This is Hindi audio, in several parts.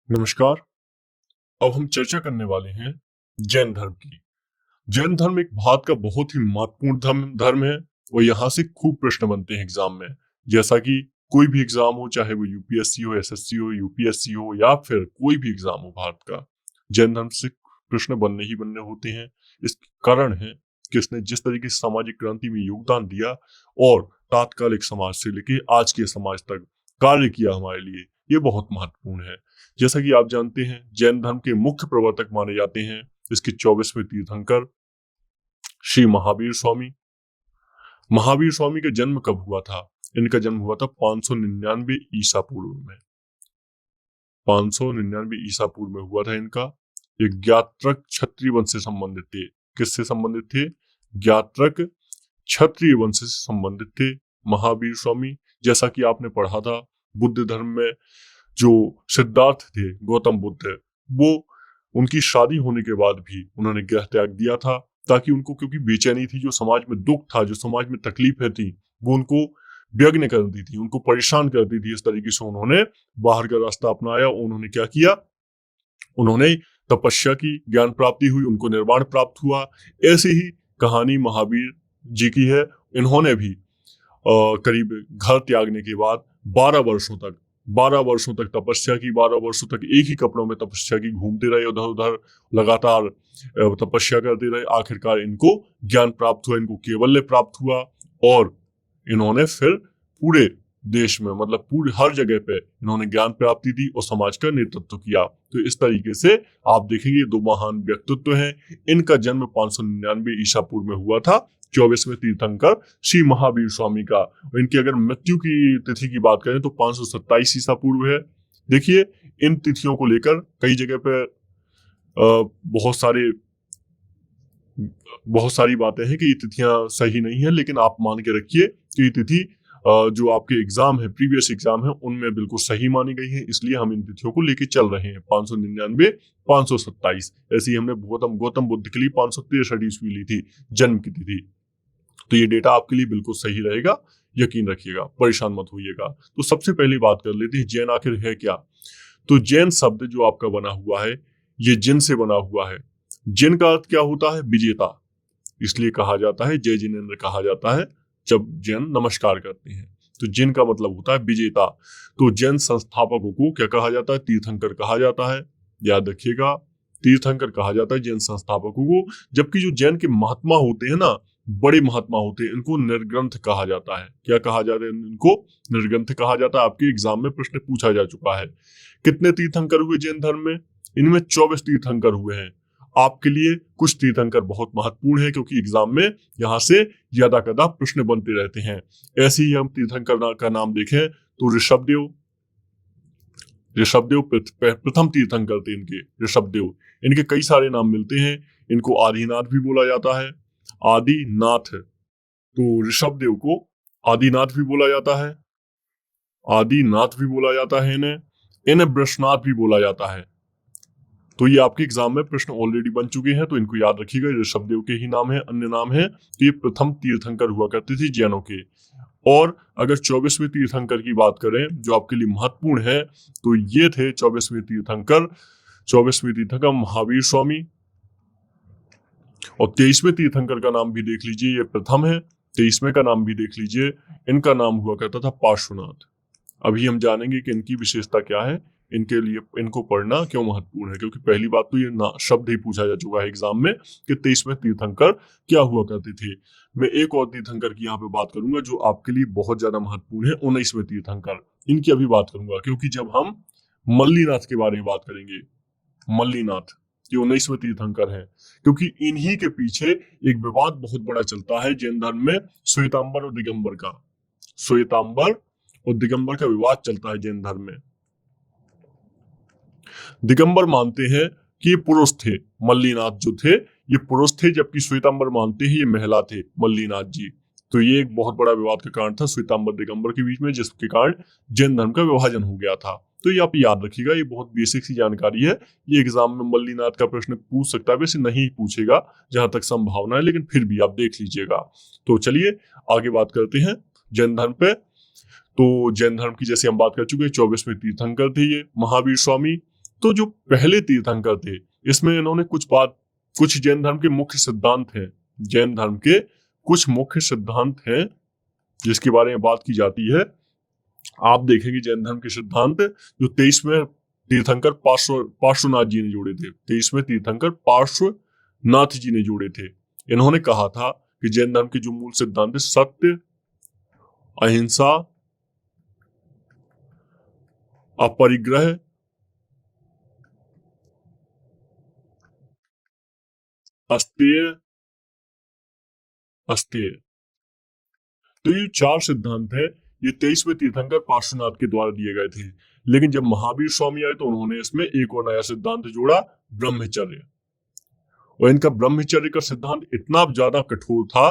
नमस्कार। अब हम चर्चा करने वाले हैं जैन धर्म की। जैन धर्म एक भारत का बहुत ही महत्वपूर्ण धर्म है और यहाँ से खूब प्रश्न बनते हैं एग्जाम में। जैसा कि कोई भी एग्जाम हो, चाहे वो यूपीएससी हो, एसएससी हो, यूपीएससी हो या फिर कोई भी एग्जाम हो भारत का, जैन धर्म से प्रश्न बनने ही बनने होते हैं। इसका कारण है कि इसने जिस तरीके से सामाजिक क्रांति में योगदान दिया और तात्कालिक समाज से लेके आज के समाज तक कार्य किया हमारे लिए, ये बहुत महत्वपूर्ण है। जैसा कि आप जानते हैं, जैन धर्म के मुख्य प्रवर्तक माने जाते हैं इसके 24वें तीर्थंकर श्री महावीर स्वामी। महावीर स्वामी का जन्म कब हुआ था? इनका जन्म हुआ था 599 ईसा पूर्व में। 599 ईसा पूर्व में हुआ था इनका। ये ज्ञात्रक क्षत्रिय वंश से संबंधित थे। किससे संबंधित थे? ज्ञात्रक क्षत्रिय वंश से संबंधित थे महावीर स्वामी। जैसा कि आपने पढ़ा था, बुद्ध धर्म में जो सिद्धार्थ थे, गौतम बुद्ध, वो उनकी शादी होने के बाद भी उन्होंने गृह त्याग दिया था, ताकि उनको, क्योंकि बेचैनी थी, जो समाज में दुख था, जो समाज में तकलीफें थी, वो उनको व्यग्न करती थी, उनको परेशान करती थी। इस तरीके से उन्होंने बाहर का रास्ता अपनाया। उन्होंने क्या किया? उन्होंने तपस्या की, ज्ञान प्राप्ति हुई, उनको निर्वाण प्राप्त हुआ। ऐसी ही कहानी महावीर जी की है। इन्होंने भी करीब घर त्यागने के बाद 12 वर्षों तक तपस्या की। 12 वर्षों तक एक ही कपड़ों में तपस्या की, घूमते रहे इधर उधर, लगातार तपस्या करते रहे। आखिरकार इनको ज्ञान प्राप्त हुआ, इनको कैवल्य प्राप्त हुआ और इन्होंने फिर पूरे देश में, मतलब पूरे हर जगह पे इन्होंने ज्ञान प्राप्ति दी और समाज का नेतृत्व किया। तो इस तरीके से आप देखेंगे दो महान व्यक्तित्व हैं। इनका जन्म 599 ईसा पूर्व में हुआ था, 24वें तीर्थंकर श्री महावीर स्वामी का। इनकी अगर मृत्यु की तिथि की बात करें तो 527 ईसा पूर्व है। देखिए, इन तिथियों को लेकर कई जगह पे बहुत सारी बातें हैं कि ये तिथियां सही नहीं है, लेकिन आप मान के रखिए कि ये तिथि जो आपके एग्जाम है, प्रीवियस एग्जाम है, उनमें बिल्कुल सही मानी गई है। इसलिए हम इन तिथियों को लेके चल रहे हैं। 599, 527। ऐसे ही हमने गौतम बुद्ध के लिए 563 ईस्वी ली थी जन्म की तिथि। तो ये डेटा आपके लिए बिल्कुल सही रहेगा, यकीन रखिएगा, परेशान मत होइएगा। तो सबसे पहली बात कर लेते हैं, जैन आखिर है क्या। तो जैन शब्द जो आपका बना हुआ है, ये जिन से बना हुआ है। जिन का अर्थ क्या होता है? विजेता। इसलिए कहा जाता है, जय जिनेन्द्र कहा जाता है जब जैन नमस्कार करते हैं। तो जिन का मतलब होता है विजेता। तो जैन संस्थापकों को क्या कहा जाता है? तीर्थंकर कहा जाता है। याद रखिएगा, तीर्थंकर कहा जाता है जैन संस्थापकों को। जबकि जो जैन के महात्मा होते हैं ना, बड़े महात्मा होते हैं, इनको निर्ग्रंथ कहा जाता है। क्या कहा जाता है? इनको निर्ग्रंथ कहा जाता है। आपके एग्जाम में प्रश्न पूछा जा चुका है। कितने तीर्थंकर हुए जैन धर्म में? इनमें 24 तीर्थंकर हुए हैं। आपके लिए कुछ तीर्थंकर बहुत महत्वपूर्ण है, क्योंकि एग्जाम में यहाँ से ज्यादा कदा प्रश्न बनते रहते हैं। ऐसे ही हम तीर्थंकर का नाम देखें तो ऋषभदेव प्रथम तीर्थंकर थे इनके, ऋषभदेव। इनके कई सारे नाम मिलते हैं। इनको आदिनाथ भी बोला जाता है, आदिनाथ। तो ऋषभदेव को आदिनाथ भी बोला जाता है, आदिनाथ भी बोला जाता है। इन्हें वृषनाथ भी बोला जाता है। तो ये आपके एग्जाम में प्रश्न ऑलरेडी बन चुके हैं, तो इनको याद रखिएगा। ऋषभदेव के ही नाम है, अन्य नाम है। तो ये प्रथम तीर्थंकर हुआ करते थे जैनों के। और अगर 24वें तीर्थंकर की बात करें जो आपके लिए महत्वपूर्ण है, तो ये थे 24वें तीर्थंकर। 24वें तीर्थंकर महावीर स्वामी। और 23वें तीर्थंकर का नाम भी देख लीजिए, ये प्रथम है। 23वें का नाम भी देख लीजिए, इनका नाम हुआ करता था पार्श्वनाथ। अभी हम जानेंगे कि इनकी विशेषता क्या है, इनके लिए इनको पढ़ना क्यों महत्वपूर्ण है। क्योंकि पहली बात तो ये शब्द ही पूछा जा चुका है एग्जाम में कि 23वें तीर्थंकर क्या हुआ करते थे। मैं एक और तीर्थंकर की यहाँ पे बात करूंगा जो आपके लिए बहुत ज्यादा महत्वपूर्ण है, 19वें तीर्थंकर। इनकी अभी बात करूंगा, क्योंकि जब हम मल्लीनाथ के बारे में बात करेंगे, मल्लीनाथ ये 19वें तीर्थंकर है। क्योंकि इन्हीं के पीछे एक विवाद बहुत बड़ा चलता है जैन धर्म में, श्वेतांबर और दिगंबर का। श्वेतांबर और दिगंबर का विवाद चलता है जैन धर्म में। दिगंबर मानते हैं कि ये पुरुष थे, मल्लीनाथ जो थे ये पुरुष थे, जबकि श्वेतांबर मानते हैं ये महिला थे, मल्लीनाथ जी। तो ये एक बहुत बड़ा विवाद का कारण था श्वेतांबर दिगंबर के बीच में, जिसके कारण जैन धर्म का विभाजन हो गया था। तो ये आप याद रखिएगा, ये बहुत बेसिक सी जानकारी है। ये एग्जाम में मल्लीनाथ का प्रश्न पूछ सकता है, वैसे नहीं पूछेगा जहां तक संभावना है, लेकिन फिर भी आप देख लीजिएगा। तो चलिए आगे बात करते हैं जैन धर्म पे। तो जैन धर्म की जैसे हम बात कर चुके हैं, 24वें तीर्थंकर थे ये महावीर स्वामी। तो जो पहले तीर्थंकर थे, इसमें इन्होंने कुछ जैन धर्म के मुख्य सिद्धांत हैं, जैन धर्म के कुछ मुख्य सिद्धांत हैं जिसके बारे में बात की जाती है। आप देखेंगे जैन धर्म के सिद्धांत जो 23वें तीर्थंकर पार्श्वनाथ जी ने जोड़े थे, 23वें तीर्थंकर पार्श्वनाथ जी ने जोड़े थे। इन्होंने कहा था कि जैन धर्म के जो मूल सिद्धांत है, सत्य, अहिंसा, अपरिग्रह, अस्तेय, अस्तेय, तो ये 4 सिद्धांत है, ये 23वें तीर्थंकर पार्श्वनाथ के द्वारा दिए गए थे। लेकिन जब महावीर स्वामी आए तो उन्होंने इसमें एक और नया सिद्धांत जोड़ा, ब्रह्मचर्य। और इनका ब्रह्मचर्य का सिद्धांत इतना ज्यादा कठोर था,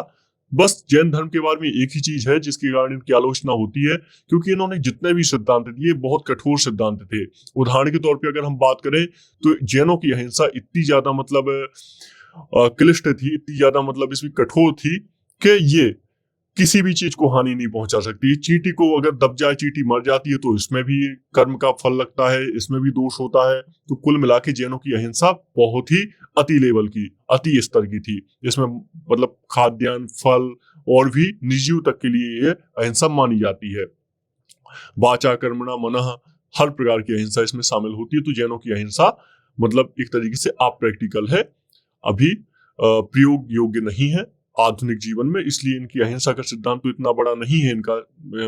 बस जैन धर्म के बारे में एक ही चीज है जिसके कारण इनकी आलोचना होती है, क्योंकि इन्होंने जितने भी सिद्धांत दिए बहुत कठोर सिद्धांत थे। उदाहरण के तौर पे अगर हम बात करें तो जैनों की अहिंसा इतनी ज्यादा मतलब क्लिष्ट थी, इतनी ज्यादा मतलब इसमें कठोर थी कि ये किसी भी चीज को हानि नहीं पहुंचा सकती। चींटी को अगर दब जाए, चींटी मर जाती है तो इसमें भी कर्म का फल लगता है, इसमें भी दोष होता है। तो कुल मिला के जैनों की अहिंसा बहुत ही अति लेवल की, अति स्तर की थी। इसमें मतलब खाद्यान्न, फल और भी निर्जीव तक के लिए ये अहिंसा मानी जाती है। वाचा कर्मणा मनः, हर प्रकार की अहिंसा इसमें शामिल होती है। तो जैनों की अहिंसा मतलब एक तरीके से अप्रैक्टिकल है, अभी प्रयोग योग्य नहीं है आधुनिक जीवन में, इसलिए इनकी अहिंसा का सिद्धांत तो इतना बड़ा नहीं है, इनका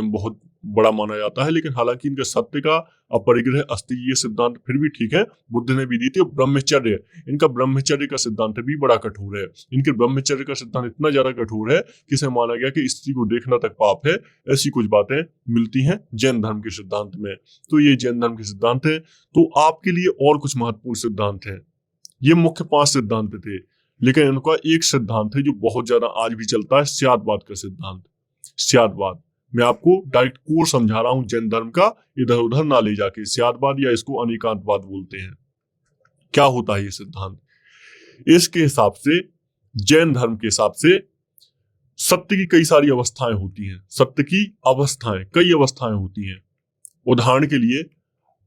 बहुत बड़ा माना जाता है। लेकिन हालांकि इनका सत्य का, अपरिग्रह, अस्तेय, ये सिद्धांत फिर भी ठीक है, बुद्ध ने भी दी थी। ब्रह्मचर्य, इनका ब्रह्मचर्य का सिद्धांत भी बड़ा कठोर है। इनके ब्रह्मचर्य का सिद्धांत इतना ज्यादा कठोर है कि इसे माना गया कि स्त्री को देखना तक पाप है। ऐसी कुछ बातें मिलती हैं जैन धर्म के सिद्धांत में। तो ये जैन धर्म के सिद्धांत है। तो आपके लिए और कुछ महत्वपूर्ण सिद्धांत है। ये मुख्य 5 सिद्धांत थे, लेकिन इनका एक सिद्धांत है जो बहुत ज्यादा आज भी चलता है, स्यादवाद का सिद्धांत। स्यादवाद, मैं आपको डायरेक्ट कोर समझा रहा हूं जैन धर्म का, इधर उधर ना ले जाके। स्यादवाद या इसको अनेकांतवाद बोलते हैं। क्या होता है ये सिद्धांत? इसके हिसाब से, जैन धर्म के हिसाब से, सत्य की कई सारी अवस्थाएं होती हैं। सत्य की अवस्थाएं, कई अवस्थाएं होती हैं। उदाहरण के लिए,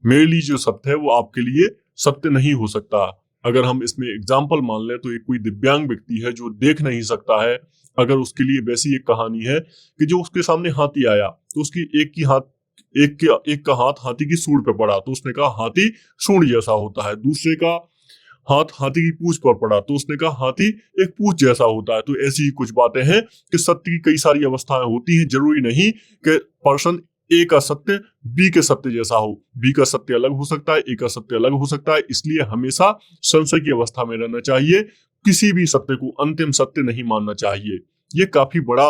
मेरे लिए जो सत्य है वो आपके लिए सत्य नहीं हो सकता। अगर हम इसमें एग्जाम्पल मान लें तो एक कोई दिव्यांग व्यक्ति है जो देख नहीं सकता है, अगर उसके लिए वैसी एक कहानी है कि जो उसके सामने हाथी आया तो उसकी एक का हाथ हाथी की सूंड पे पड़ा तो उसने कहा हाथी सूंड जैसा होता है। दूसरे का हाथ हाथी की पूंछ पर पड़ा तो उसने कहा हाथी एक पूंछ जैसा होता है। तो ऐसी ही कुछ बातें हैं कि सत्य की कई सारी अवस्थाएं होती हैं। जरूरी नहीं कि पर्सन ए का सत्य बी के सत्य जैसा हो, बी का सत्य अलग हो सकता है, ए का सत्य अलग हो सकता है। इसलिए हमेशा संशय की अवस्था में रहना चाहिए, किसी भी सत्य को अंतिम सत्य नहीं मानना चाहिए। ये काफी बड़ा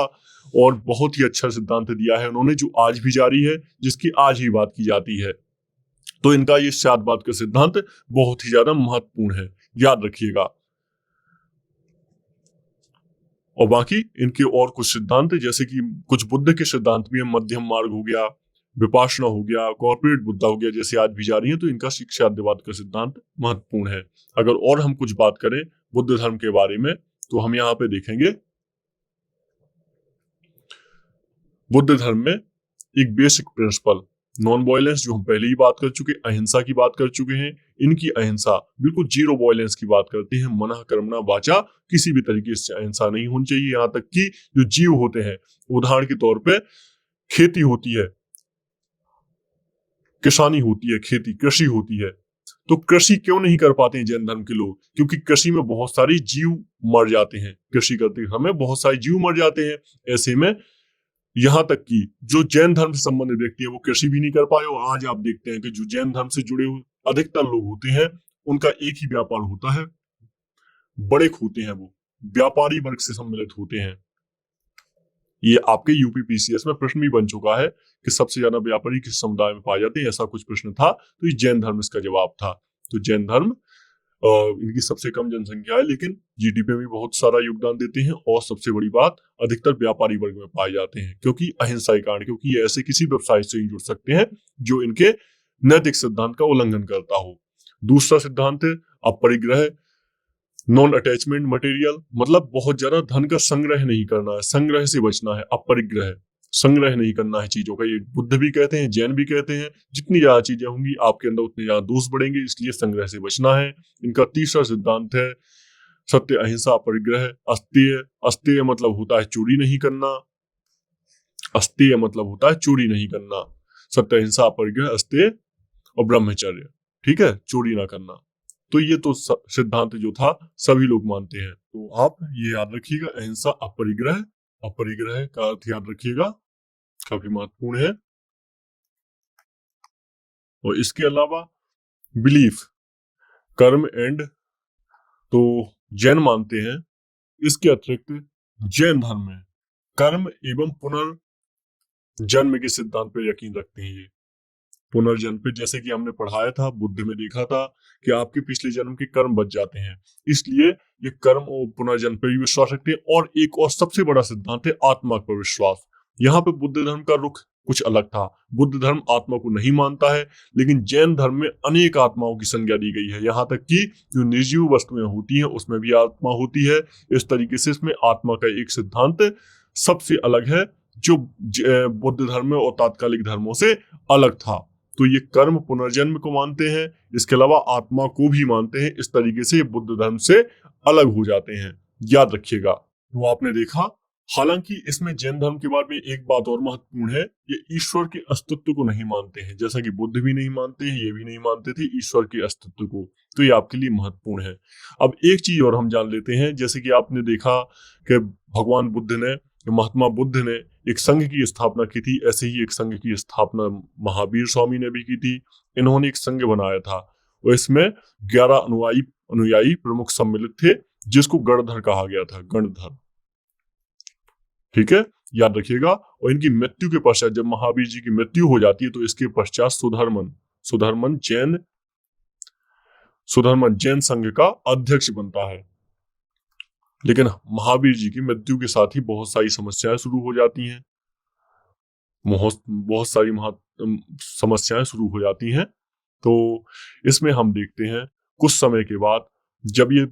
और बहुत ही अच्छा सिद्धांत दिया है उन्होंने, जो आज भी जारी है, जिसकी आज ही बात की जाती है। तो इनका ये स्यादवाद का सिद्धांत बहुत ही ज्यादा महत्वपूर्ण है, याद रखिएगा। और बाकी इनके और कुछ सिद्धांत जैसे कि कुछ बुद्ध के सिद्धांत भी है, मध्यम मार्ग हो गया, विपाशना हो गया, कॉर्पोरेट बुद्धा हो गया, जैसे आज भी जारी है। तो इनका स्यादवाद का सिद्धांत महत्वपूर्ण है। अगर और हम कुछ बात करें बुद्ध धर्म के बारे में तो हम यहाँ पे देखेंगे बुद्ध धर्म में एक बेसिक प्रिंसिपल नॉन वायलेंस, जो हम पहले ही बात कर चुके, अहिंसा की बात कर चुके हैं। इनकी अहिंसा बिल्कुल जीरो वायलेंस की बात करते हैं। मनः कर्मणा वाचा, किसी भी तरीके से अहिंसा नहीं होनी चाहिए। यहाँ तक कि जो जीव होते हैं, उदाहरण के तौर पे खेती होती है, किसानी होती है, खेती कृषि होती है, तो कृषि क्यों नहीं कर पाते हैं जैन धर्म के लोग? क्योंकि कृषि में बहुत सारे जीव मर जाते हैं। कृषि करते समय बहुत सारे जीव मर जाते हैं। ऐसे में यहाँ तक कि जो जैन धर्म से संबंधित व्यक्ति है वो कृषि भी नहीं कर पाए। और आज आप देखते हैं कि जो जैन धर्म से जुड़े हुए अधिकतर लोग होते हैं उनका एक ही व्यापार होता है, बड़े होते हैं, वो व्यापारी वर्ग से सम्मिलित होते हैं। ये आपके यूपीपीसीएस में प्रश्न भी बन चुका है कि सबसे ज्यादा व्यापारी किस समुदाय में पाए जाते हैं, ऐसा कुछ प्रश्न था। तो ये जैन धर्म इसका जवाब था। तो जैन धर्म इनकी सबसे कम जनसंख्या है लेकिन जीडीपी में बहुत सारा योगदान देते हैं। और सबसे बड़ी बात, अधिकतर व्यापारी वर्ग में पाए जाते हैं, क्योंकि अहिंसा के कारण, क्योंकि ये ऐसे किसी व्यवसाय से ही जुड़ सकते हैं जो इनके नैतिक सिद्धांत का उल्लंघन करता हो। दूसरा सिद्धांत है अपरिग्रह, नॉन अटैचमेंट मटेरियल, मतलब बहुत ज्यादा धन का संग्रह नहीं करना है, संग्रह से बचना है, अपरिग्रह। संग्रह नहीं करना है चीजों का। ये बुद्ध भी कहते हैं, जैन भी कहते हैं, जितनी ज्यादा चीजें होंगी आपके अंदर उतने ज्यादा दोष बढ़ेंगे, इसलिए संग्रह से बचना है। इनका तीसरा सिद्धांत है सत्य, अहिंसा, परिग्रह, अस्तेय। अस्तेय मतलब होता है चोरी नहीं करना, अस्तेय मतलब होता है चोरी नहीं करना। सत्य, अहिंसा, परिग्रह, अस्तेय और ब्रह्मचर्य, ठीक है, चोरी ना करना। तो ये तो सिद्धांत जो था सभी लोग मानते हैं। तो आप ये याद रखिएगा, अहिंसा, अपरिग्रह, अपरिग्रह का अर्थ याद रखिएगा, काफी महत्वपूर्ण है। और इसके अलावा बिलीफ, कर्म एंड, तो जैन मानते हैं इसके अतिरिक्त जैन धर्म में कर्म एवं पुनर्जन्म के सिद्धांत पर यकीन रखते हैं। ये पुनर्जन्म पे, जैसे कि हमने पढ़ाया था, बुद्ध में देखा था कि आपके पिछले जन्म के कर्म बच जाते हैं, इसलिए ये कर्म और पुनर्जन्म पर भी विश्वास रखते हैं। और एक और सबसे बड़ा सिद्धांत है आत्मा पर विश्वास। यहाँ पे बुद्ध धर्म का रुख कुछ अलग था। बुद्ध धर्म आत्मा को नहीं मानता है, लेकिन जैन धर्म में अनेक आत्माओं की संज्ञा दी गई है। यहाँ तक कि जो निर्जीव वस्तुएं होती हैं उसमें भी आत्मा होती है। इस तरीके से इसमें आत्मा का एक सिद्धांत सबसे अलग है, जो बुद्ध धर्म और तात्कालिक धर्मों से अलग था। तो ये कर्म पुनर्जन्म को मानते हैं, इसके अलावा आत्मा को भी मानते हैं। इस तरीके से ये बुद्ध धर्म से अलग हो जाते हैं, याद रखिएगा। तो आपने देखा, हालांकि इसमें जैन धर्म के बारे में एक बात और महत्वपूर्ण है, ये ईश्वर के अस्तित्व को नहीं मानते हैं, जैसा कि बुद्ध भी नहीं मानते हैं, ये भी नहीं मानते थे ईश्वर के अस्तित्व को। तो ये आपके लिए महत्वपूर्ण है। अब एक चीज और हम जान लेते हैं, जैसे कि आपने देखा कि भगवान बुद्ध ने, महात्मा बुद्ध ने एक संघ की स्थापना की थी, ऐसे ही एक संघ की स्थापना महावीर स्वामी ने भी की थी। इन्होंने एक संघ बनाया था और इसमें 11 अनुयायी प्रमुख सम्मिलित थे, जिसको गणधर कहा गया था, गणधर, ठीक है, याद रखिएगा। और इनकी मृत्यु के पश्चात, जब महावीर जी की मृत्यु हो जाती है, तो इसके पश्चात सुधर्मन जैन संघ का अध्यक्ष बनता है। लेकिन महावीर जी की मृत्यु के साथ ही बहुत सारी समस्याएं शुरू हो जाती हैं, बहुत सारी समस्याएं शुरू हो जाती हैं। तो इसमें हम देखते हैं कुछ समय के बाद, जब ये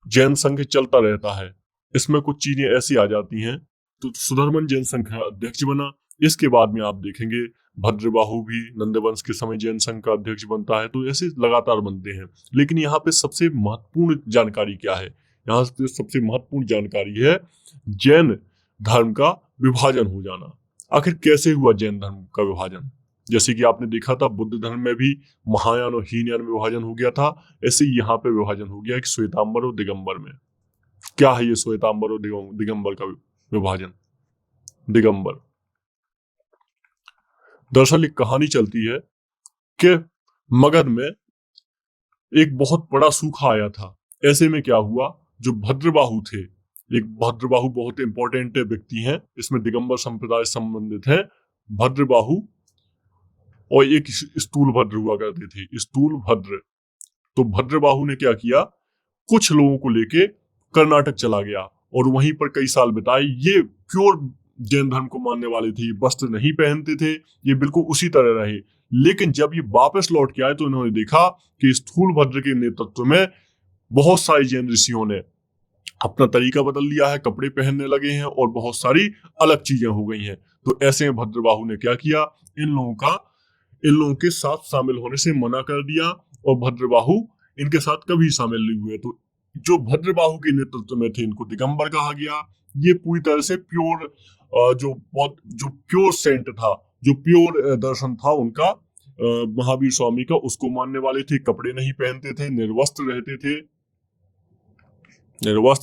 जैन संघ चलता रहता है, इसमें कुछ चीजें ऐसी आ जाती हैं, तो सुधर्मन जैन संघ का अध्यक्ष बना। इसके बाद में आप देखेंगे भद्रबाहु भी नंदवंश के समय जैन संघ का अध्यक्ष बनता है। तो ऐसे लगातार बनते हैं। लेकिन यहाँ पे सबसे महत्वपूर्ण जानकारी क्या है? यहाँ पे सबसे महत्वपूर्ण जानकारी है जैन धर्म का विभाजन हो जाना। आखिर कैसे हुआ जैन धर्म का विभाजन? जैसे कि आपने देखा था, बुद्ध धर्म में भी महायान और हीनयान में विभाजन हो गया था, ऐसे ही यहाँ पे विभाजन हो गया कि श्वेतांबर और दिगंबर में। क्या है ये श्वेतांबर और दिगंबर का विभाजन? दिगंबर, दरअसल एक कहानी चलती है कि मगध में एक बहुत बड़ा सूखा आया था। ऐसे में क्या हुआ, जो भद्रबाहु थे, एक भद्रबाहु बहुत इंपॉर्टेंट व्यक्ति हैं, इसमें दिगंबर संप्रदाय संबंधित है। भद्रबाहु और एक स्थूल भद्र हुआ करते थे, स्थूल भद्र। तो भद्रबाहु ने क्या किया, कुछ लोगों को लेके कर्नाटक चला गया और वहीं पर कई साल बिताए। ये प्योर जैन धर्म को मानने वाले थे, वस्त्र नहीं पहनते थे, ये बिल्कुल उसी तरह रहे। लेकिन जब ये वापस लौट के आए तो इन्होंने देखा कि स्थूल भद्र के नेतृत्व में बहुत सारे जैन ऋषियों ने अपना तरीका बदल लिया है, कपड़े पहनने लगे हैं और बहुत सारी अलग चीजें हो गई हैं। तो ऐसे में भद्रबाहु ने क्या किया, इन लोगों के साथ शामिल होने से मना कर दिया और भद्रबाहु इनके साथ कभी शामिल नहीं हुए। तो जो भद्रबाहु के नेतृत्व में थे, इनको दिगंबर कहा गया। ये पूरी तरह से प्योर जो प्योर सेंट था, जो प्योर दर्शन था उनका, महावीर स्वामी का, उसको मानने वाले थे। कपड़े नहीं पहनते थे, निर्वस्त्र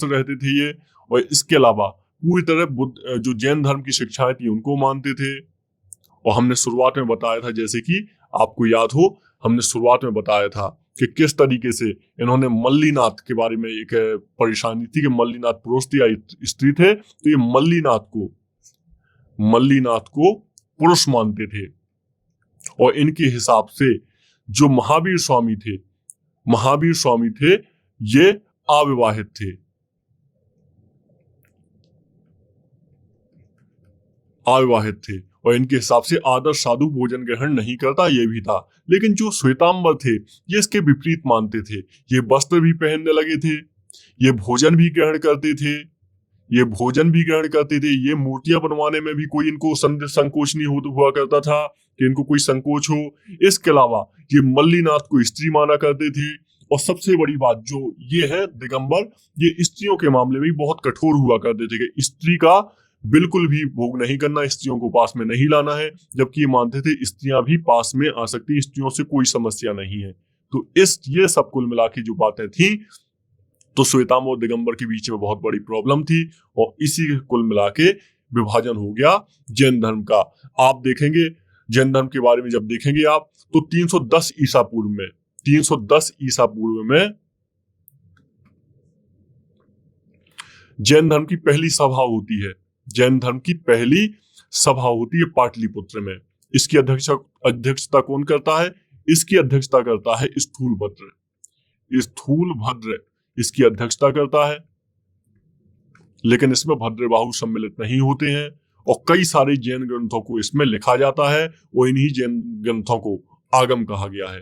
रहते थे ये। और इसके अलावा पूरी तरह जो जैन धर्म की शिक्षाएं थी उनको मानते थे। और हमने शुरुआत में बताया था, जैसे कि आपको याद हो, हमने शुरुआत में बताया था कि किस तरीके से इन्होंने मल्लीनाथ के बारे में एक परेशानी थी कि मल्लीनाथ पुरुष थे या स्त्री थे। तो ये मल्लीनाथ को पुरुष मानते थे और इनके हिसाब से जो महावीर स्वामी थे ये अविवाहित थे और इनके हिसाब से आदर्श साधु भोजन ग्रहण नहीं करता, ये भी था। लेकिन जो श्वेतांबर थे ये इसके विपरीत मानते थे। ये वस्त्र भी पहनने लगे थे, ये भोजन भी ग्रहण करते थे, ये भोजन भी ग्रहण करते थे, ये मूर्तियां बनवाने में भी कोई इनको संकोच नहीं हुआ करता था कि इनको कोई संकोच हो। इसके अलावा ये मल्लीनाथ को स्त्री माना करते थे। और सबसे बड़ी बात जो ये है दिगंबर, ये स्त्रियों के मामले में बहुत कठोर हुआ करते थे कि स्त्री का बिल्कुल भी भोग नहीं करना, स्त्रियों को पास में नहीं लाना है, जबकि ये मानते थे स्त्रियां भी पास में आ सकती, स्त्रियों से कोई समस्या नहीं है। तो ये सब कुल मिला के जो बातें थी, तो श्वेतांबर और दिगंबर के बीच में बहुत बड़ी प्रॉब्लम थी और इसी कुल मिला के विभाजन हो गया जैन धर्म का। आप देखेंगे जैन धर्म के बारे में जब देखेंगे आप, तो 310 ईसा पूर्व में 310 ईसा पूर्व में जैन धर्म की पहली सभा होती है। जैन धर्म की पहली सभा होती है पाटलिपुत्र में। इसकी अध्यक्षता कौन करता है? इसकी अध्यक्षता करता है स्थूलभद्र। स्थूलभद्र इसकी अध्यक्षता करता है, लेकिन इसमें भद्रबाहु सम्मिलित नहीं होते हैं और कई सारे जैन ग्रंथों को इसमें लिखा जाता है और इन्हीं जैन ग्रंथों को आगम कहा गया है।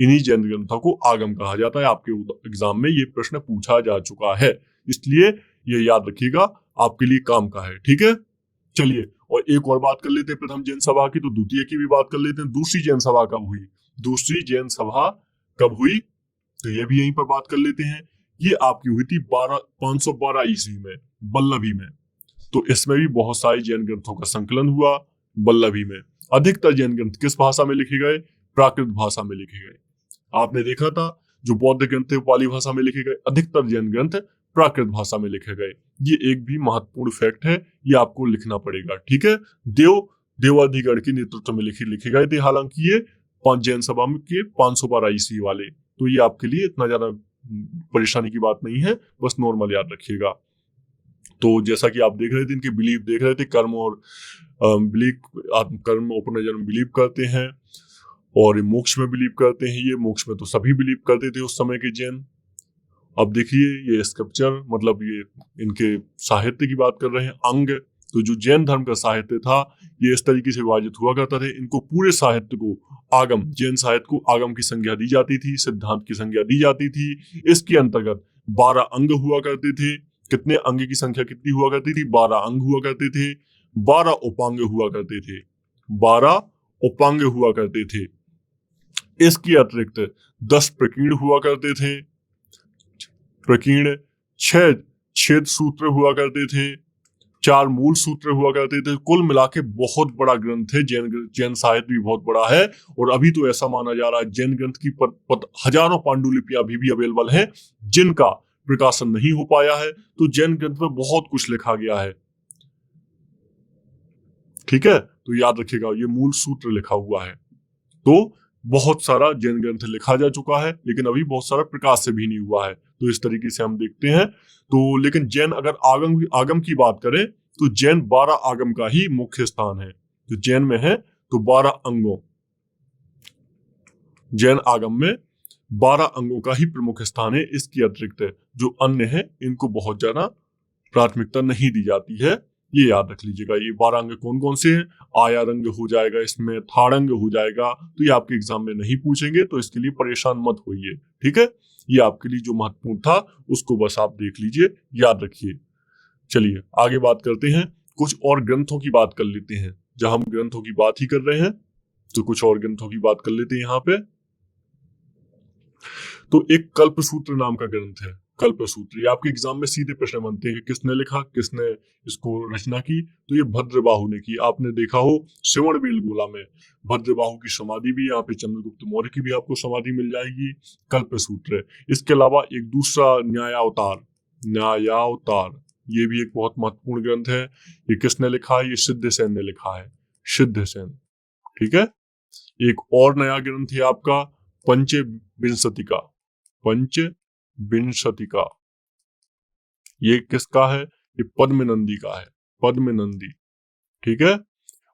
इन्हीं जैन ग्रंथों को आगम कहा जाता है। आपके एग्जाम में ये प्रश्न पूछा जा चुका है, इसलिए ये याद रखिएगा, आपके लिए काम का है। ठीक है, चलिए और एक और बात कर लेते हैं प्रथम जैन सभा की, तो द्वितीय की भी बात कर लेते हैं। दूसरी जैन सभा कब हुई? दूसरी जैन सभा कब हुई, तो ये भी यहीं पर बात कर लेते हैं। ये आपकी हुई थी 512 ईस्वी में, वल्लभी में। तो इसमें भी बहुत सारे जैन ग्रंथों का संकलन हुआ वल्लभी में। अधिकतर जैन ग्रंथ किस भाषा में लिखे गए? प्राकृत भाषा में लिखे गए। आपने देखा था जो बौद्ध ग्रंथ थे पाली भाषा में लिखे गए, अधिकतर जैन ग्रंथ प्राकृत भाषा में लिखे गए। ये एक भी महत्वपूर्ण फैक्ट है, ये आपको लिखना पड़ेगा। ठीक है, देवाधिगण के नेतृत्व में लिखे गए थे, हालांकि ये जैन सभा में के 512 ईस्वी वाले। तो ये आपके लिए इतना ज्यादा परेशानी की बात नहीं है, बस नॉर्मल याद रखिएगा। तो जैसा कि आप देख रहे थे, इनके बिलीव देख रहे थे, कर्म और कर्म में पुनर्जन्म बिलीव करते हैं और मोक्ष में बिलीव करते हैं। ये मोक्ष में तो सभी बिलीव करते थे उस समय के जैन। अब देखिए ये स्क्रिप्चर, मतलब ये इनके साहित्य की बात कर रहे हैं, अंग। तो जो जैन धर्म का साहित्य था ये इस तरीके से विभाजित हुआ करता था। इनको पूरे साहित्य को आगम, जैन साहित्य को आगम की संज्ञा दी जाती थी, सिद्धांत की संज्ञा दी जाती थी। इसके अंतर्गत 12 अंग हुआ करते थे। कितने अंग की संख्या कितनी हुआ करती थी? 12 अंग हुआ करते थे। 12 उपांग हुआ करते थे। 12 उपांग हुआ करते थे। इसके अतिरिक्त 10 प्रकीर्ण हुआ करते थे। प्रकीर्ण 6 छेद सूत्र हुआ करते थे। 4 मूल सूत्र हुआ करते थे। कुल मिला के बहुत बड़ा ग्रंथ है। जैन साहित्य भी बहुत बड़ा है और अभी तो ऐसा माना जा रहा है जैन ग्रंथ की हजारों पांडुलिपियां अभी भी अवेलेबल हैं जिनका प्रकाशन नहीं हो पाया है। तो जैन ग्रंथ में बहुत कुछ लिखा गया है। ठीक है, तो याद रखिएगा ये मूल सूत्र लिखा हुआ है। तो बहुत सारा जैन ग्रंथ लिखा जा चुका है, लेकिन अभी बहुत सारा प्रकाश से भी नहीं हुआ है। तो इस तरीके से हम देखते हैं। तो लेकिन जैन अगर आगम की बात करें तो जैन 12 आगम का ही मुख्य स्थान है। तो जैन में है तो 12 अंगों, जैन आगम में 12 अंगों का ही प्रमुख स्थान है। इसके अतिरिक्त जो अन्य है इनको बहुत ज्यादा प्राथमिकता नहीं दी जाती है, ये याद रख लीजिएगा। ये 12 अंग कौन कौन से हैं? आयारंग हो जाएगा, इसमें थाड़ंग हो जाएगा। तो ये आपके एग्जाम में नहीं पूछेंगे, तो इसके लिए परेशान मत होइए। ठीक है, ये आपके लिए जो महत्वपूर्ण था उसको बस आप देख लीजिए, याद रखिए। चलिए आगे बात करते हैं, कुछ और ग्रंथों की बात कर लेते हैं। जब हम ग्रंथों की बात ही कर रहे हैं तो कुछ और ग्रंथों की बात कर लेते हैं यहाँ पे। तो एक कल्पसूत्र नाम का ग्रंथ है। कल्पसूत्र, ये आपके एग्जाम में सीधे प्रश्न बनते हैं कि किसने लिखा, किसने इसको रचना की। तो ये भद्रबाहु ने की। आपने देखा हो श्रवणबेलगोला में भद्रबाहु की समाधि भी, यहाँ पे चंद्रगुप्त मौर्य की भी आपको समाधि मिल जाएगी। कल्पसूत्र। इसके अलावा एक दूसरा न्यायावतार, न्यायावतार ये भी एक बहुत महत्वपूर्ण ग्रंथ है। ये किसने लिखा है? ये सिद्धसेन ने लिखा है, सिद्धसेन। ठीक है, एक और नया ग्रंथ है आपका पंचविंशतिका। पंचविंशतिका ये किसका है? ये पद्मनंदी का है, पद्मनंदी। ठीक है,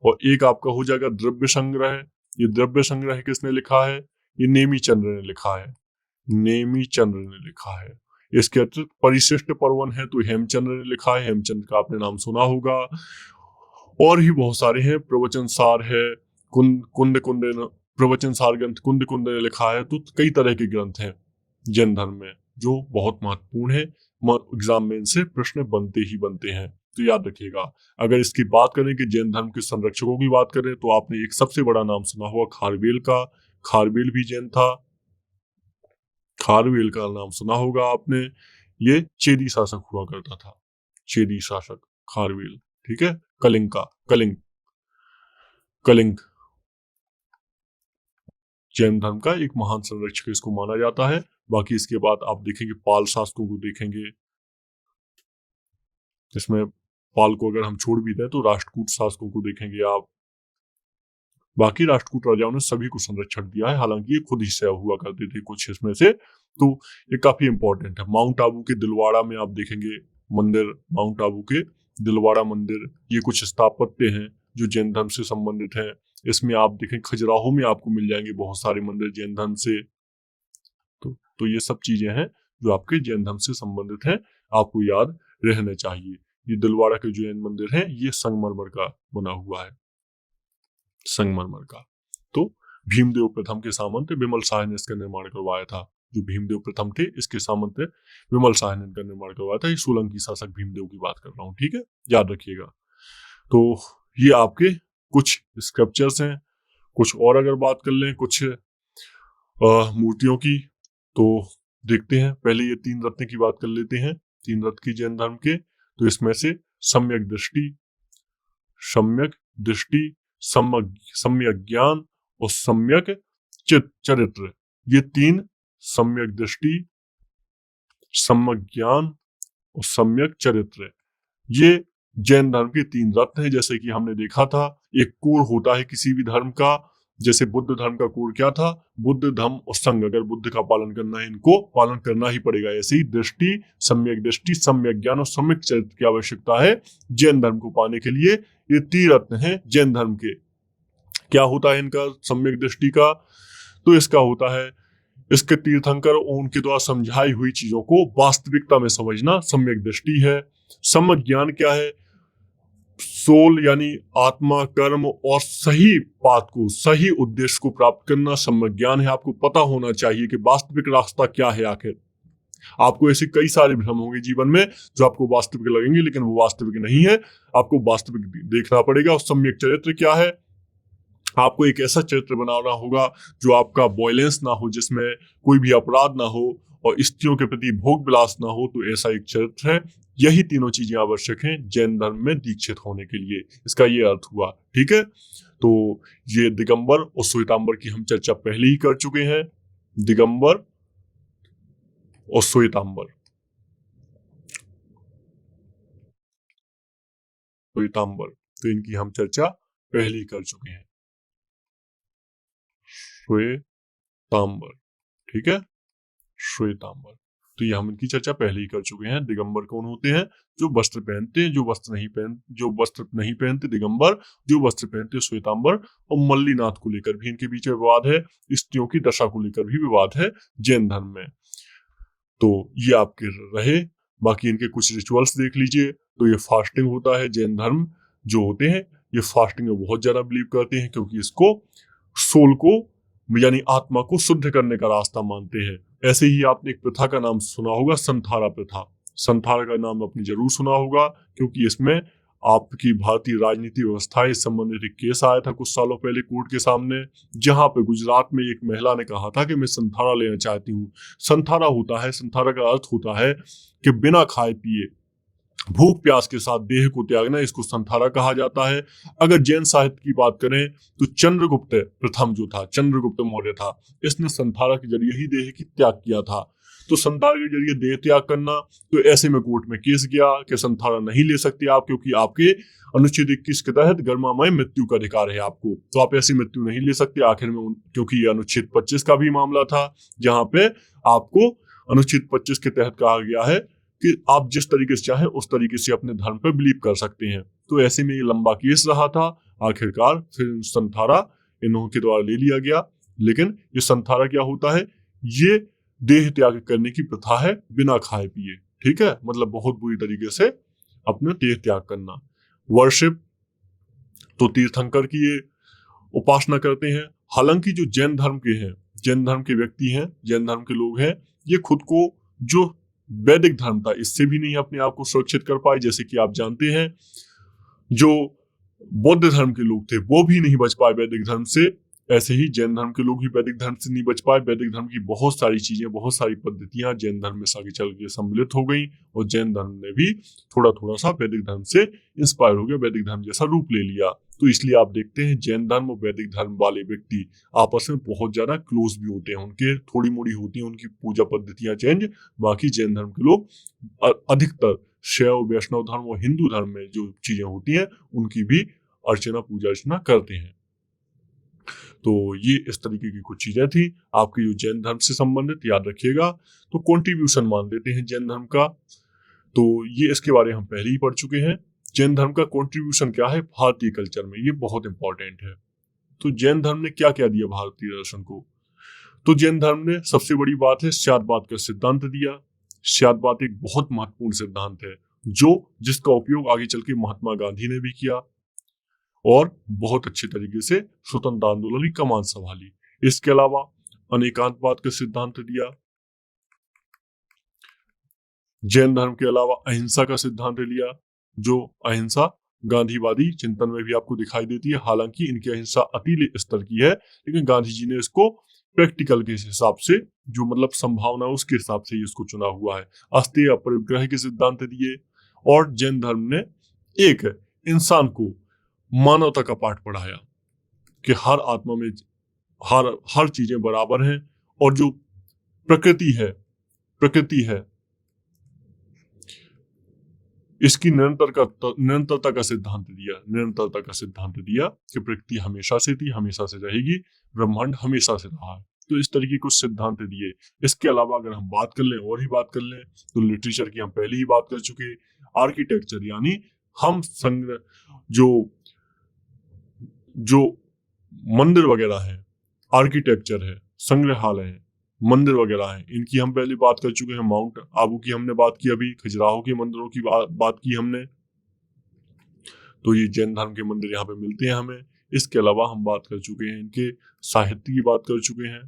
और एक आपका हो जाएगा द्रव्य संग्रह। ये द्रव्य संग्रह किसने लिखा है? ये नेमीचंद्र ने लिखा है, नेमीचंद्र ने लिखा है। इसके अतिरिक्त परिशिष्ट पर्वन है तो हेमचंद्र ने लिखा है, हेमचंद्र का आपने नाम सुना होगा। और भी बहुत सारे हैं, प्रवचन सार है, कुंद प्रवचन सार ग्रंथ कुंद ने लिखा है। तो कई तरह के ग्रंथ हैं जैन धर्म में जो बहुत महत्वपूर्ण है, एग्जाम में इनसे प्रश्न बनते ही बनते हैं, तो याद रखिएगा। अगर इसकी बात करें कि जैन धर्म के संरक्षकों की बात करें तो आपने एक सबसे बड़ा नाम सुना होगा खारवेल का। खारवेल भी जैन था, खारवेल का नाम सुना होगा आपने। ये चेदी शासक हुआ करता था, चेदी शासक खारवेल, ठीक है। कलिंग का, कलिंग जैन धर्म का एक महान संरक्षक इसको माना जाता है। बाकी इसके बाद आप देखेंगे पाल शासकों को देखेंगे, इसमें पाल को अगर हम छोड़ भी दें तो राष्ट्रकूट शासकों को देखेंगे आप। बाकी राष्ट्रकूट राजाओं ने सभी को संरक्षण दिया है, हालांकि ये खुद ही सेव हुआ करते थे कुछ इसमें से, तो ये काफी इंपॉर्टेंट है। माउंट आबू के दिलवाड़ा में आप देखेंगे मंदिर, माउंट आबू के दिलवाड़ा मंदिर, ये कुछ स्थापत्य हैं जो जैन धर्म से संबंधित हैं। इसमें आप देखें खजुराहो में आपको मिल जाएंगे बहुत सारे मंदिर जैन धर्म से। तो ये सब चीजें हैं जो आपके जैन धर्म से संबंधित हैं, आपको याद रहना चाहिए। ये दिलवाड़ा के जो जैन मंदिर है ये संगमरमर का बना हुआ है, संगमरमर का। तो भीमदेव प्रथम के सामंत विमल शाह ने इसका निर्माण करवाया था। जो भीमदेव प्रथम थे इसके सामंत विमल शाह ने इनका निर्माण करवाया था। ये सोलंकी शासक भीमदेव की बात कर रहा हूँ, ठीक है, याद रखिएगा। तो ये आपके कुछ स्क्रिप्चर्स हैं। कुछ और अगर बात कर लें कुछ मूर्तियों की, तो देखते हैं। पहले ये तीन रत्न की बात कर लेते हैं, तीन रत्न की जैन धर्म के। तो इसमें से सम्यक दृष्टि, सम्यक ज्ञान और सम्यक चरित्र, ये तीन, सम्यक दृष्टि, सम्यक ज्ञान और सम्यक चरित्र, ये जैन धर्म के तीन रत्न हैं। जैसे कि हमने देखा था एक कोर होता है किसी भी धर्म का, जैसे बुद्ध धर्म का कोर क्या था, बुद्ध धम्म और संघ, अगर बुद्ध का पालन करना है इनको पालन करना ही पड़ेगा। ऐसे ही दृष्टि, सम्यक ज्ञान और सम्यक चरित्र की आवश्यकता है जैन धर्म को पाने के लिए। ये तीन रत्न हैं जैन धर्म के। क्या होता है इनका सम्यक दृष्टि का, तो इसका होता है इसके तीर्थंकर और उनके द्वारा समझाई हुई चीजों को वास्तविकता में समझना सम्यक दृष्टि है। सम्यक ज्ञान क्या है, सोल यानी आत्मा, कर्म और सही बात को, सही उद्देश्य को प्राप्त करना सम्यक ज्ञान है। आपको पता होना चाहिए कि वास्तविक रास्ता क्या है आखिर। आपको ऐसे कई सारे भ्रम होंगे जीवन में जो आपको वास्तविक लगेंगे, लेकिन वो वास्तविक नहीं है, आपको वास्तविक देखना पड़ेगा। और सम्यक चरित्र क्या है, आपको एक ऐसा चरित्र बनाना होगा जो आपका वॉयलेंस ना हो, जिसमें कोई भी अपराध ना हो और स्त्रियों के प्रति भोग विलास ना हो, तो ऐसा एक चरित्र है। यही तीनों चीजें आवश्यक हैं जैन धर्म में दीक्षित होने के लिए। इसका ये अर्थ हुआ, ठीक है। तो ये दिगंबर और श्वेतांबर की हम चर्चा पहले ही कर चुके हैं, दिगंबर और श्वेतांबर, तो इनकी हम चर्चा पहले ही कर चुके हैं, श्वेतांबर, ठीक है, श्वेतांबर। तो ये हम इनकी चर्चा पहले ही कर चुके हैं। दिगंबर कौन होते हैं, जो वस्त्र पहनते हैं, जो वस्त्र नहीं पहनते दिगंबर, जो वस्त्र पहनते श्वेतांबर। और मल्लीनाथ को लेकर भी इनके बीच में विवाद है, स्त्रियों की दशा को लेकर भी विवाद है जैन धर्म में। तो ये आपके रहे। बाकी इनके कुछ रिचुअल्स देख लीजिए। तो ये फास्टिंग होता है, जैन धर्म जो होते हैं ये फास्टिंग में बहुत ज्यादा बिलीव करते हैं, क्योंकि इसको सोल को यानी आत्मा को शुद्ध करने का रास्ता मानते हैं। ऐसे ही आपने एक प्रथा का नाम सुना होगा, संथारा प्रथा। संथारा का नाम आपने जरूर सुना होगा, क्योंकि इसमें आपकी भारतीय राजनीति व्यवस्था से संबंधित एक केस आया था कुछ सालों पहले कोर्ट के सामने, जहां पे गुजरात में एक महिला ने कहा था कि मैं संथारा लेना चाहती हूँ। संथारा होता है, संथारा का अर्थ होता है कि बिना खाए पिए भूख प्यास के साथ देह को त्यागना, इसको संथारा कहा जाता है। अगर जैन साहित्य की बात करें तो चंद्रगुप्त प्रथम जो था, चंद्रगुप्त मौर्य था, इसने संथारा के जरिए ही देह की त्याग किया था। तो संथारा के जरिए देह त्याग करना, तो ऐसे में कोर्ट में केस गया कि संथारा नहीं ले सकते आप, क्योंकि आपके अनुच्छेद 21 के तहत गर्मामय मृत्यु का अधिकार है आपको, तो आप ऐसी मृत्यु नहीं ले सकते। आखिर में क्योंकि ये अनुच्छेद 25 का भी मामला था, जहां पे आपको अनुच्छेद 25 के तहत कहा गया है कि आप जिस तरीके से चाहे उस तरीके से अपने धर्म पे बिलीव कर सकते हैं। तो ऐसे में ये लंबा केस रहा था, आखिरकार फिर संथारा इन्हों के द्वारा ले लिया गया। लेकिन ये संथारा क्या होता है, ये देह त्याग करने की प्रथा है बिना खाए पिए, ठीक है, मतलब बहुत बुरी तरीके से अपना देह त्याग करना। वर्शिप, तो तीर्थंकर की ये उपासना करते हैं। हालांकि जो जैन धर्म के हैं, जैन धर्म के व्यक्ति हैं, जैन धर्म के लोग हैं, ये खुद को जो वैदिक धर्म था, इससे भी नहीं अपने आप को सुरक्षित कर पाए। जैसे कि आप जानते हैं, जो बौद्ध धर्म के लोग थे वो भी नहीं बच पाए वैदिक धर्म से, ऐसे ही जैन धर्म के लोग भी वैदिक धर्म से नहीं बच पाए। वैदिक धर्म की बहुत सारी चीजें, बहुत सारी पद्धतियां जैन धर्म में आगे चल के सम्मिलित हो गई, और जैन धर्म ने भी थोड़ा थोड़ा सा वैदिक धर्म से इंस्पायर हो गया, वैदिक धर्म जैसा रूप ले लिया। तो इसलिए आप देखते हैं जैन धर्म और वैदिक धर्म वाले व्यक्ति आपस में बहुत ज्यादा क्लोज भी होते हैं, उनके थोड़ी मोड़ी होती है उनकी पूजा पद्धतियां चेंज। बाकी जैन धर्म के लोग अधिकतर शैव, वैष्णव धर्म और हिंदू धर्म में जो चीजें होती हैं उनकी भी अर्चना, पूजा अर्चना करते हैं। तो ये इस तरीके की कुछ चीजें थी आपकी जो जैन धर्म से संबंधित, याद रखिएगा। तो कंट्रीब्यूशन मान लेते हैं जैन धर्म का, तो ये इसके बारे में हम पहले ही पढ़ चुके हैं। जैन धर्म का कंट्रीब्यूशन क्या है भारतीय कल्चर में, ये बहुत इंपॉर्टेंट है। तो जैन धर्म ने क्या क्या दिया भारतीय दर्शन को? तो जैन धर्म ने सबसे बड़ी बात है श्यातवाद का सिद्धांत दिया। श्यातवाद एक बहुत महत्वपूर्ण सिद्धांत है जिसका उपयोग आगे चल के महात्मा गांधी ने भी किया और बहुत अच्छे तरीके से स्वतंत्र आंदोलन की कमान संभाली। इसके अलावा अनेकांतवाद का सिद्धांत दिया। जैन धर्म के अलावा अहिंसा का सिद्धांत लिया, जो अहिंसा गांधीवादी चिंतन में भी आपको दिखाई देती है। हालांकि इनकी अहिंसा अति स्तर की है, लेकिन गांधी जी ने इसको प्रैक्टिकल के हिसाब से, जो मतलब संभावना उसके हिसाब से इसको चुना हुआ है। अस्तेय अपरिग्रह के सिद्धांत दिए, और जैन धर्म ने एक इंसान को मानवता का पाठ पढ़ाया कि हर आत्मा में हर चीजें बराबर हैं, और जो प्रकृति है इसकी निरंतरता का सिद्धांत दिया कि प्रकृति हमेशा से थी, हमेशा से रहेगी, ब्रह्मांड हमेशा से रहा है। तो इस तरीके कुछ सिद्धांत दिए। इसके अलावा अगर हम बात कर लें तो लिटरेचर की हम पहले ही बात कर चुके। आर्किटेक्चर यानी हम जो मंदिर वगैरह है, आर्किटेक्चर है, संग्रहालय है, मंदिर वगैरह हैं, इनकी हम पहले बात कर चुके हैं। माउंट आबू की हमने बात की, अभी खजुराहो के मंदिरों की बात की हमने। तो ये जैन धर्म के मंदिर यहाँ पे मिलते हैं हमें। इसके अलावा हम बात कर चुके हैं इनके साहित्य की बात कर चुके हैं,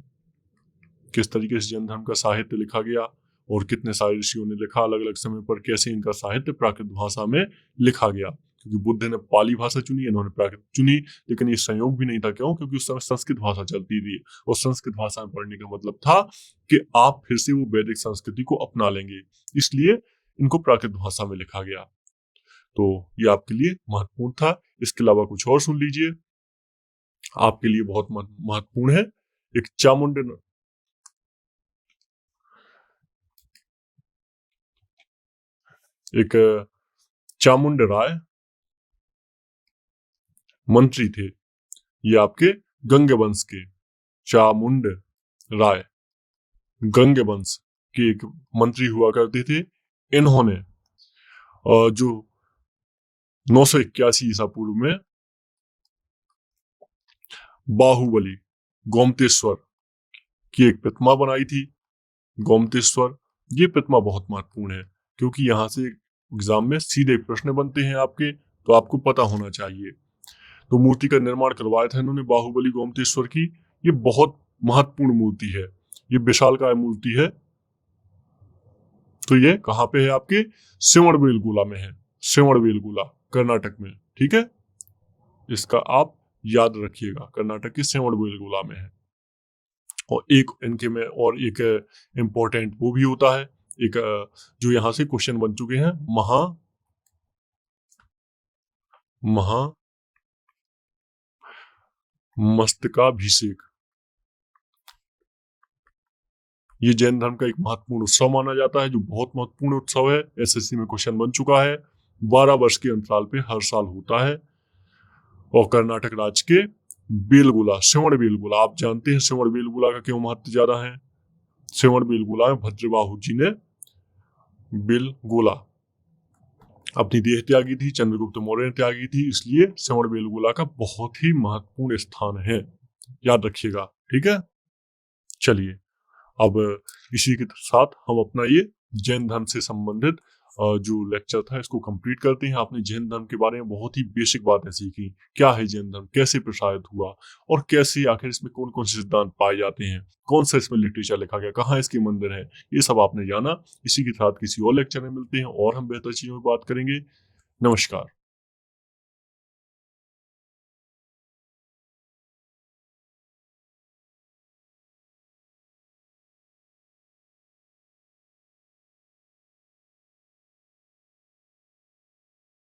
किस तरीके से जैन धर्म का साहित्य लिखा गया और कितने सारे ऋषियों ने लिखा अलग अलग समय पर, कैसे इनका साहित्य प्राकृत भाषा में लिखा गया। क्योंकि बुद्ध ने पाली भाषा चुनी, इन्होंने प्राकृत चुनी, लेकिन ये संयोग भी नहीं था। क्यों? क्योंकि उस समय संस्कृत भाषा चलती थी, और संस्कृत भाषा में पढ़ने का मतलब था कि आप फिर से वो वैदिक संस्कृति को अपना लेंगे, इसलिए इनको प्राकृत भाषा में लिखा गया। तो ये आपके लिए महत्वपूर्ण था। इसके अलावा कुछ और सुन लीजिए, आपके लिए बहुत महत्वपूर्ण है। एक चामुंड राय मंत्री थे, ये आपके गंग वंश के, चामुंड राय गंग वंश के एक मंत्री हुआ करते थे। इन्होंने जो 981 ईसा पूर्व में बाहुबली गोमतेश्वर की एक प्रतिमा बनाई थी। गोमतेश्वर, ये प्रतिमा बहुत महत्वपूर्ण है क्योंकि यहाँ से एग्जाम में सीधे प्रश्न बनते हैं आपके, तो आपको पता होना चाहिए। तो मूर्ति का निर्माण करवाया था इन्होंने बाहुबली गोमतेश्वर की। ये बहुत महत्वपूर्ण मूर्ति है, ये विशालकाय मूर्ति है। तो ये कहाँ पे है? आपके श्रवणबेलगोला में है, श्रवणबेलगोला कर्नाटक में। ठीक है, इसका आप याद रखिएगा, कर्नाटक के श्रवणबेलगोला में है। और एक इनके में और एक इम्पोर्टेंट वो भी होता है, एक जो यहाँ से क्वेश्चन बन चुके हैं, मस्तकाभिषेक। ये जैन धर्म का एक महत्वपूर्ण उत्सव माना जाता है, जो बहुत महत्वपूर्ण उत्सव है। एसएससी में क्वेश्चन बन चुका है, 12 वर्ष के अंतराल पे हर साल होता है। और कर्नाटक राज्य के बेलगोला, श्रवणबेलगोला, आप जानते हैं श्रवणबेलगोला का क्यों महत्व ज्यादा है? श्रवणबेलगोला में भद्रबाहु जी ने बेलगोला अपनी देह त्यागी थी, चंद्रगुप्त मौर्य ने त्यागी थी, इसलिए श्रवणबेलगोला का बहुत ही महत्वपूर्ण स्थान है, याद रखिएगा। ठीक है, चलिए अब इसी के साथ हम अपना ये जैन धर्म से संबंधित जो लेक्चर था इसको कंप्लीट करते हैं। आपने जैन धर्म के बारे में बहुत ही बेसिक बातें सीखी, क्या है जैन धर्म, कैसे प्रसारित हुआ और कैसे आखिर इसमें कौन कौन से सिद्धांत पाए जाते हैं, कौन सा इसमें लिटरेचर लिखा गया, कहाँ इसके मंदिर है, ये सब आपने जाना। इसी के साथ किसी और लेक्चर में मिलते हैं और हम बेहतर चीजों में बात करेंगे। नमस्कार।